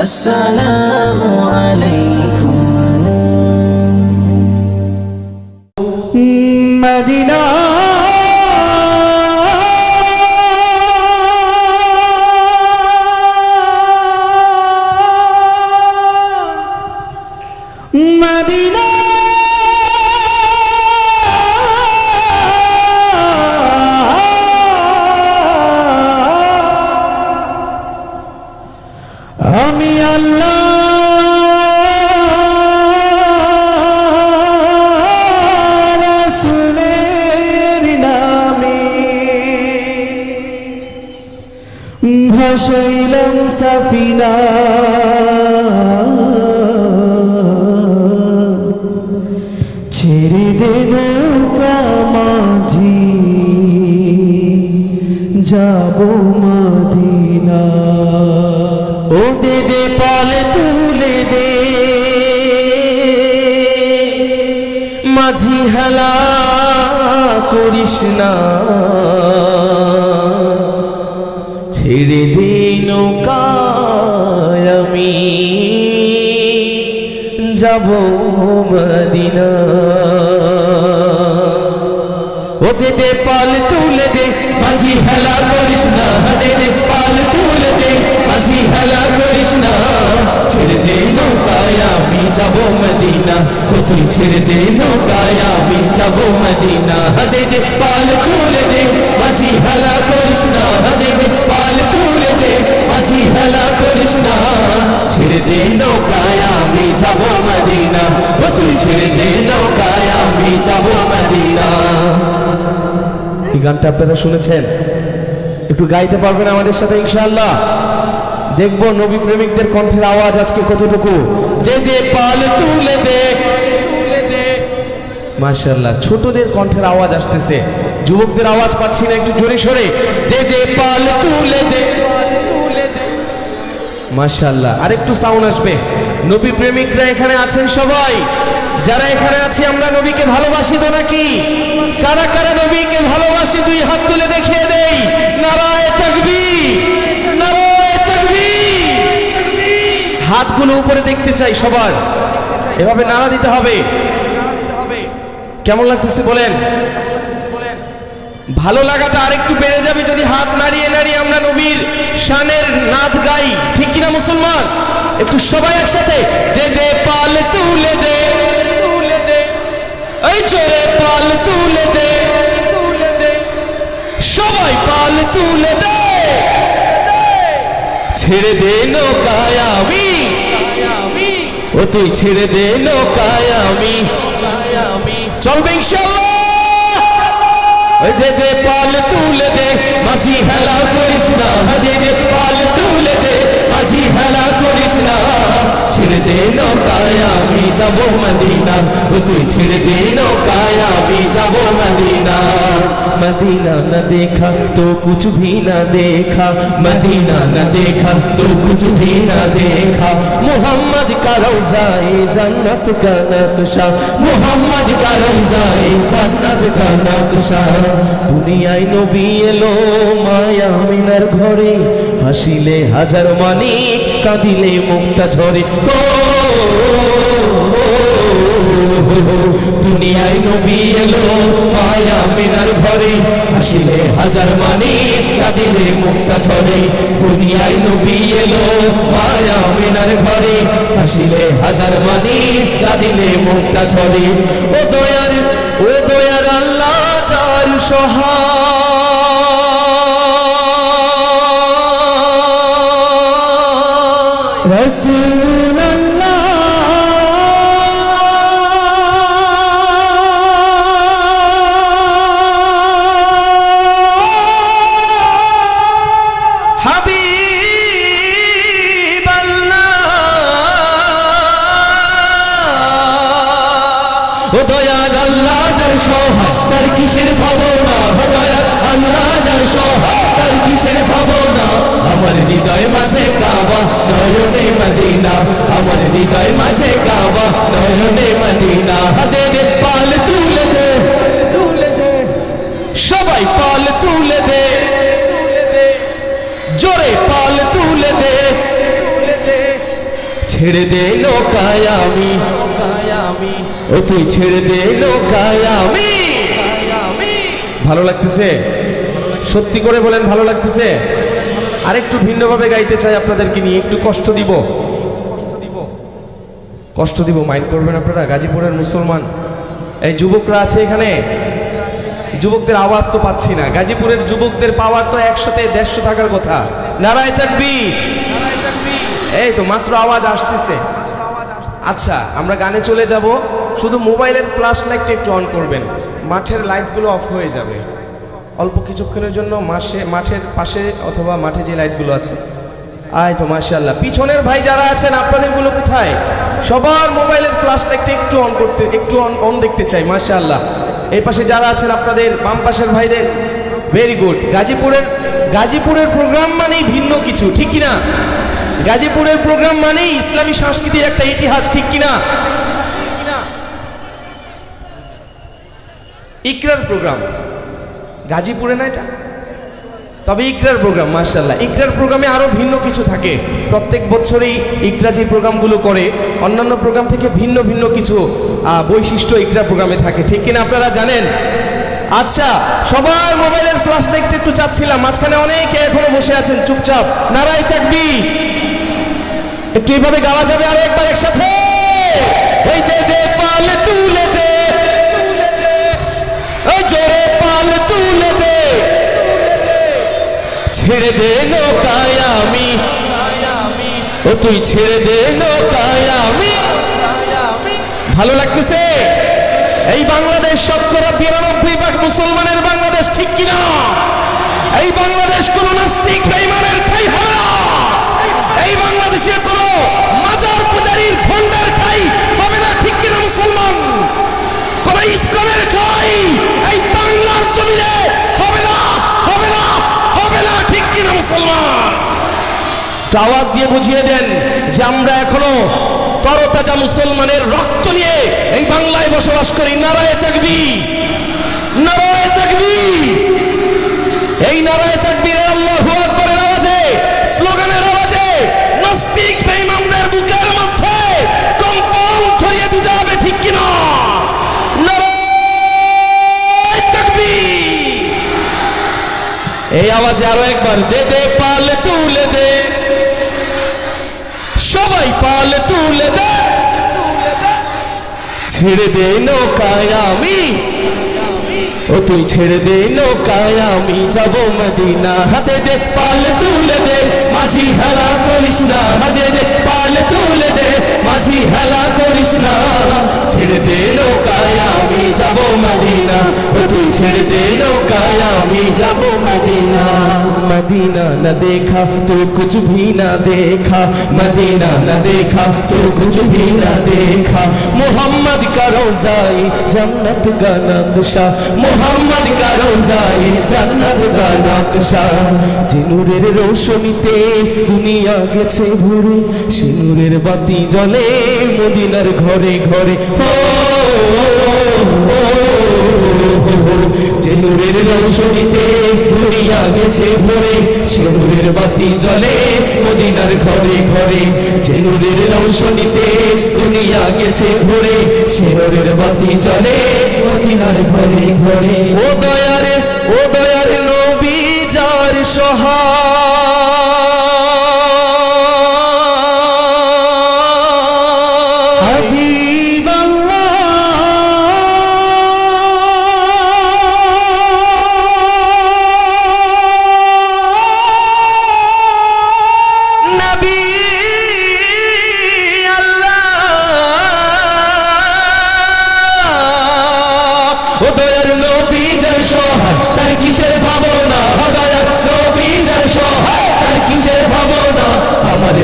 আসসালামু আলাইকুম। Medina Medina আমি আল্লাহ রাসূলের নামে ভাসাইলাম সাফিনা, ছেড়ে দে নৌকা মাঝি যাব মদিনা। ও দে দে পাল তুলে দে মাঝি হেলা করিস না, ছেড়ে দে নৌকায় আমি যাব মদিনা। ও দে দে পাল তুলে দে মাঝি হেলা করিস না, দে দে পাল তুলে দে মাঝি হেলা করিস না, ছেড়ে দে নৌকায় আমি যাব মদিনা। ও তুই ছেড়ে দে নৌকায় আমি যাব মদিনা। দে দে পাল তুলে দে মাঝি হেলা করিস না, দে দে পাল তুলে দে মাঝি হেলা করিস না, ছেড়ে দে নৌকায় আমি যাব মদিনা। ও তুই ছেড়ে দে নৌকায় আমি যাব মদিনা। এই গানটা আপনারা শুনেছেন, একটু গাইতে পারবেন আমাদের সাথে ইনশাআল্লাহ? দেখবো নবী প্রেমিকদের কণ্ঠের আওয়াজ আজকে কতটুকু। দে দে পাল তুলে দে, মাশাআল্লাহ ছোটদের কণ্ঠের আওয়াজ আসতেছে, যুবকদের আওয়াজ পাচ্ছি না, একটু জোরে সরে দে দে পাল তুলে দে, মাশাআল্লাহ। আর একটু সাউন্ড আসবে। নবী প্রেমিকরা এখানে আছেন সবাই? যারা এখানে আছি আমরা নবীকে ভালোবাসি তো নাকি? কারা কারা নবীকে ভালোবাসি দুই হাত তুলে দেখিয়ে দেই। নারায়ে তাকবীর, নারায়ে তাকবীর। হাতগুলো উপরে দেখতে চাই সবার, এভাবে নারা দিতে হবে। কেমন লাগতেছে বলেন? ভালো লাগাটা আরেকটু বেড়ে যাবে যদি হাত নাড়িয়ে নাড়িয়ে আমরা নবীর শানের নাচ গাই, ঠিক কিনা মুসলমান? একটু সবাই একসাথে দে দে পাল তুলে দে, এই চোরে পাল তুলে দে, সবাই পাল তুলে দে, ছেড়ে দে নৌকায় আমি, ও তুই ছেড়ে দে নৌকায় আমি, চলবে ইনশাআল্লাহ। ওই দে দে পাল তুলে দে মাঝি হেলা করিস না, দে দে পাল তুলে দে মাঝি হেলা করিস না, ছেড়ে দে নৌকায় আমি যাব মদিনা। ও তুই ছেড়ে দে নৌকায় আমি যাব মদিনা। मदीना न देखा तो कुछ भी न देखा, मदीना न देखा तो कुछ भी न देखा, मोहम्मद का रोज़ाए जन्नत का नक्शा, मोहम्मद का रोज़ाए जन्नत का नक्शा। दुनियाय नबी एलो माया मिनार घरे, हासिले हाजार मानिक कादिले मुक्ता झरे। দুনিয়ায় নবী এলো মায়া মিনার ঘরে, হাসিলে হাজার মানিক কাঁদিলে মুক্তা ঝরে। দুনিয়ায় নবী এলো মায়া মিনার ঘরে, হাসিলে হাজার মানিক কাঁদিলে মুক্তা ঝরে। ও দয়ার আল্লাহ যার সহায় রাসূলুল্লাহ, ও দয়ার আল্লাহ যার সহায় তার কিসের ভাবনা, ও দয়ার আল্লাহ যার সহায় তার কিসের ভাবনা। আমার হৃদয় মাঝে কাবা নয়নে মদিনা, আমার হৃদয় মাঝে কাবা নয়নে মদিনা। দে দে পাল তুলে দে, সবাই পাল তুলে দে, জোরে পাল তুলে দে, ছেড়ে দে নৌকায় আমি, ও তুই ছেড়ে দে নৌকায় আমি। ভালো লাগতেছে? সত্যি করে বলেন ভালো লাগতেছে? আরেকটু ভিন্নভাবে গাইতে চাই আপনাদেরকে নিয়ে, একটু কষ্ট দিব, কষ্ট দিব, মাইন্ড করবেন আপনারা? গাজীপুরের মুসলমান এই যুবকরা আছে এখানে, যুবকদের আওয়াজ তো পাচ্ছি না। গাজীপুরের যুবকদের পাওয়ার তো 100-150 থাকার কথা। নারায়ে তাকবীর। এই তো মাত্র আওয়াজ আসতেছে। আচ্ছা, আমরা গানে চলে যাব। শুধু মোবাইলের ফ্ল্যাশ লাইটটা একটু অন করবেন, মাঠের লাইটগুলো অফ হয়ে যাবে অল্প কিছুক্ষণের জন্য। মাঠের পাশে অথবা মাঠে যে লাইটগুলো আছে, আয় তো মাশাআল্লাহ। পিছনের ভাই যারা আছেন আপনাদেরগুলো কোথায়? সবার মোবাইলের ফ্ল্যাশ লাইটটা একটু অন করতে, একটু অন দেখতে চাই। মাশাআল্লাহ। এই পাশে যারা আছেন আপনাদের বাম পাশের ভাইদের, ভেরি গুড। গাজীপুরের প্রোগ্রাম মানেই ভিন্ন কিছু, ঠিক কিনা? গাজীপুরের প্রোগ্রাম মানেই ইসলামী সংস্কৃতির একটা ইতিহাস, ঠিক কিনা? ইকরার প্রোগ্রাম গাজীপুরে না এটা, তবে ইকরার প্রোগ্রাম মাশাআল্লাহ। ইকরার প্রোগ্রামে আরো ভিন্ন কিছু থাকে। প্রত্যেক বছরই ইকরা যে প্রোগ্রামগুলো করে অন্যান্য প্রোগ্রাম থেকে ভিন্ন ভিন্ন কিছু বৈশিষ্ট্য ইকরা প্রোগ্রামে থাকে, ঠিক কিনা আপনারা জানেন? আচ্ছা, সবার মোবাইলের ফ্ল্যাশ লাইটটা একটু চাচ্ছিলাম। মাঝখানে অনেকে এখনো বসে আছেন চুপচাপ। নারায়ে তাকবীর। একটু এইভাবে গাওয়া যাবে আরো একবার একসাথে? ওই দে দে পাল তুলে দে, ওই জোরে পাল তুলে দে, ছেড়ে দে নৌকায় আমি, ও তুই ছেড়ে দে নৌকায় আমি। ভালো লাগতেছে? এই বাংলাদেশ শতকরা 92% মুসলমানের বাংলাদেশ, ঠিক কিনা? এই বাংলাদেশ কোন নাস্তিক বেঈমানের ঠাঁই হবে না। এই বাংলাদেশে কোন মাজার পূজারীর ভণ্ডের ঠাঁই হবে না, ঠিক কিনা মুসলমান? কোন ইসলামের ঠাঁই এই বাংলার জমিনে হবে না, হবে না, হবে না, ঠিক কিনা মুসলমান? আওয়াজ দিয়ে বুঝিয়ে দেন যে আমরা এখনো তরতাজা মুসলমানের রক্ত নিয়ে এই বাংলায় বসবাস করি। নারায়ে তাকবীর, নারায়ে তাকবীর। এই নারায়ে তাকবীরের আল্লাহু আকবারের আওয়াজে, স্লোগানের আওয়াজে নাস্তিক বেঈমানদের বুকের মধ্যে কম্পন ছড়িয়ে দিতে হবে, ঠিক কিনা? নারায়ে তাকবীর। এই আওয়াজে আরো একবার, দে দে পাল তুলে দে, সবাই পাল তুলে দে, ছেড়ে দে নৌকায় আমি, ও তুই ছেড়ে দে নৌকায় আমি যাব মদিনা। হাতে দে পাল তুলে দে, মাঝি হেলা করিস না। হাতে দে পাল তুলে দে, মাঝি হেলা করিস না। ছেড়ে দে নৌকায় আমি যাব মদিনা, ও তুই ছেড়ে দে নৌকায় আমি যাব মদিনা। मदीना न देखा तो कुछ भी न देखा, मदीना न देखा तो कुछ भी न देखा। मोहम्मद का रोज़ाए जन्नत का नक्शा, मोहम्मद का रोज़ाए जन्नत का नक्शा। যে নূরের রোশনীতে দুনিয়া গেছে ভরে, সে নূরের বাতি জ্বলে মদিনার ঘরে ঘরে। যে নূরের রোশনীতে দুনিয়া গেছে ভরে, সে নূরের বাতি জ্বলে মদিনার ঘরে ঘরে। যে নূরের রোশনীতে দুনিয়া গেছে ভরে, সে নূরের বাতি জ্বলে মদিনার ঘরে ঘরে। ও দয়ারে, ও দয়ারে নবী যার সহায়, হাবিব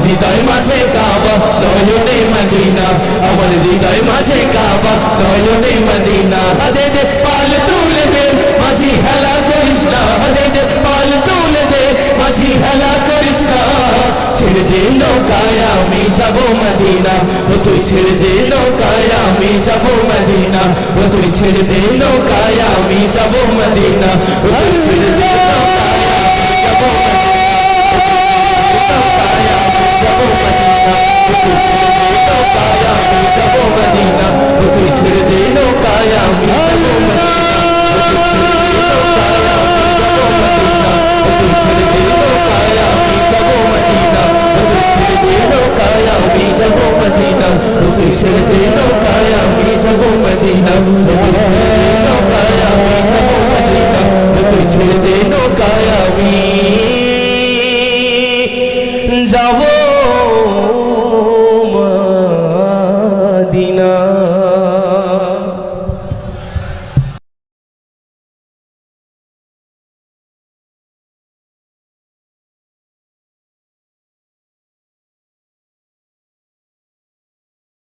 হৃদয় মাঝে কাবা নয়নে মদিনা, আমার হৃদয় মাঝে কাবা নয়নে মদিনা। হাতে দে পাল তুলে দে, মাঝি হেলা করিস না। হাতে দে পাল তুলে দে, মাঝি হেলা করিস না। ছেড়ে দে নৌকায় আমি যাব মদিনা, ও তুই ছেড়ে দে নৌকায় আমি যাব মদিনা, ও তুই ছেড়ে দে নৌকায় আমি যাব মদিনা, ও তুই